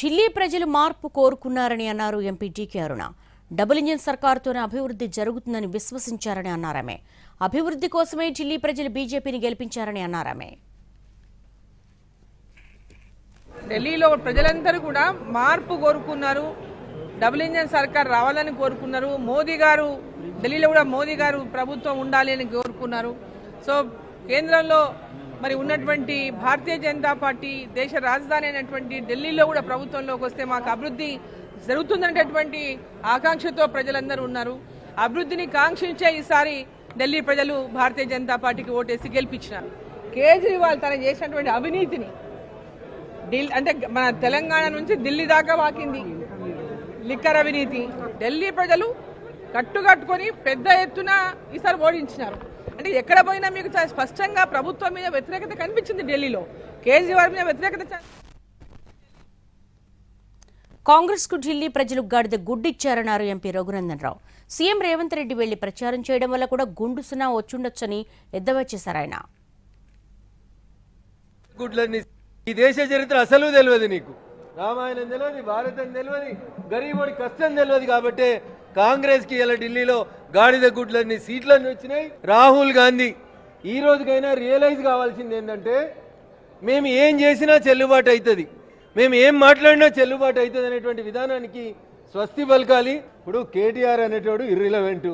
ఢిల్లీ ప్రజలు మార్పు కోరుకున్నారని అన్నారు ఎంపీ టీకే అరుణ. డబుల్ ఇంజిన్ సర్కారుతోనే అభివృద్ధి జరుగుతుందని విశ్వసించారని అన్నారామె. అభివృద్ధి కోసమే ఢిల్లీ ప్రజలు బీజేపీని గెలిపించారని అన్నారామె. ఢిల్లీలో ప్రజలందరూ కూడా మార్పు కోరుకున్నారు. డబుల్ ఇంజిన్ సర్కార్ రావాలని కోరుకున్నారు. మోదీ గారు ఢిల్లీలో కూడా మోదీ గారు ప్రభుత్వం ఉండాలి అని కోరుకున్నారు. సో కేంద్రంలో మరి ఉన్నటువంటి భారతీయ జనతా పార్టీ దేశ రాజధాని అయినటువంటి ఢిల్లీలో కూడా ప్రభుత్వంలోకి వస్తే మాకు అభివృద్ధి జరుగుతుందనేటటువంటి ఆకాంక్షతో ప్రజలందరూ ఉన్నారు. అభివృద్ధిని కాంక్షించే ఈసారి ఢిల్లీ ప్రజలు భారతీయ జనతా పార్టీకి ఓటేసి గెలిపించినారు. కేజ్రీవాల్ తన చేసినటువంటి అవినీతిని అంటే మన తెలంగాణ నుంచి ఢిల్లీ దాకా వాకింది లిక్కర్ అవినీతి. ఢిల్లీ ప్రజలు కట్టుకొని పెద్ద ఎత్తున ఈసారి ఓడించినారు. అంటే ఎక్కడ పోయినా మీకు చాలా స్పష్టంగా ప్రభుత్వం మీద వ్యతిరేకత కనిపించింది. ఢిల్లీలో కేజ్రీవాల్ మీద వ్యతిరేకత. కాంగ్రెస్ కు ఢిల్లీ ప్రజలు గాడిద గుడ్డిచ్చారన్నారు ఎంపీ రఘునందన్ రావు. సీఎం రేవంత్ రెడ్డి వెళ్లి ప్రచారం చేయడం వల్ల కూడా గుండు సున్నా వచ్చుండొచ్చని ఎద్దేవా చేశారు ఆయన. ఈ దేశ చరిత్ర అసలు తెలియదు, నీకు రామాయణం తెలియదు, భారతం తెలియదు, గరీబోడి కష్టం తెలియదు. కాబట్టి కాంగ్రెస్ కి ఇలా ఢిల్లీలో గాడిద గుడ్లన్నీ సీట్లన్నీ వచ్చినాయి. రాహుల్ గాంధీ ఈ రోజుకైనా రియలైజ్ కావాల్సింది ఏంటంటే మేము ఏం చేసినా చెల్లుబాటు అవుతుంది, మేము ఏం మాట్లాడినా చెల్లుబాటు అవుతుంది అనేటువంటి విధానానికి స్వస్తి పలకాలి. ఇప్పుడు కేటీఆర్ అనేటోడు ఇర్రిలవెంట్,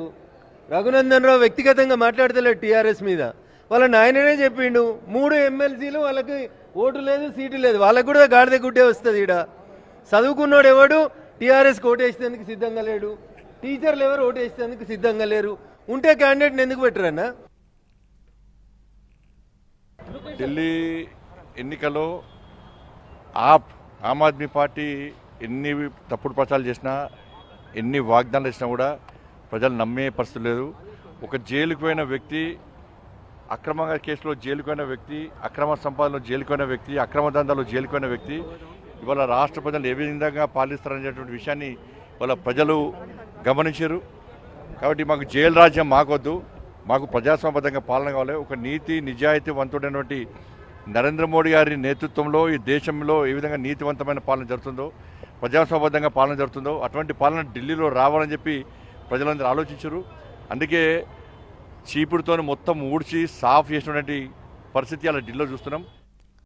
రఘునందన్ రావు వ్యక్తిగతంగా మాట్లాడతలేడు టీఆర్ఎస్ మీద. వాళ్ళ నాయననే చెప్పిండు 3 ఎమ్మెల్సీలు వాళ్ళకి ఓటు లేదు, సీటు లేదు, వాళ్ళకు కూడా గాడిద గుడ్డే వస్తుంది. ఈడ చదువుకున్నాడు ఎవడు టీఆర్ఎస్కి ఓటేసేందుకు సిద్ధంగా లేడు, టీచర్లు ఎవరు ఓటేసేందుకు సిద్ధంగా లేరు. ఉంటే క్యాండిడేట్ని ఎందుకు పెట్టరన్నా? ఢిల్లీ ఎన్నికల్లో ఆమ్ ఆద్మీ పార్టీ ఎన్ని తప్పుడు ప్రచారాలు చేసినా, ఎన్ని వాగ్దానాలు చేసినా కూడా ప్రజలు నమ్మే పరిస్థితి లేదు. ఒక జైలుకు పోయిన వ్యక్తి, అక్రమంగా కేసులో జైలుకోయిన వ్యక్తి, అక్రమ సంపాదనలో జైలుకోయిన వ్యక్తి, అక్రమ దందాలో జైలుకోయిన వ్యక్తి ఇవాళ రాష్ట్ర ప్రజలు ఏ విధంగా పాలిస్తారనేటువంటి విషయాన్ని వాళ్ళ ప్రజలు గమనించారు. కాబట్టి మాకు జైలు రాజ్యం మాకొద్దు, మాకు ప్రజాస్వామ్యబద్ధంగా పాలన కావాలి. ఒక నీతి నిజాయితీవంతుడైనటువంటి నరేంద్ర మోడీ గారి నేతృత్వంలో ఈ దేశంలో ఏ విధంగా నీతివంతమైన పాలన జరుగుతుందో, ప్రజాస్వామ్యబద్ధంగా పాలన జరుగుతుందో అటువంటి పాలన ఢిల్లీలో రావాలని చెప్పి ప్రజలందరూ ఆలోచించారు. అందుకే చీపుడుతో మొత్తం ఊడ్చి సాఫ్ చేసినటువంటి పరిస్థితి అలా ఢిల్లీలో చూస్తున్నాం.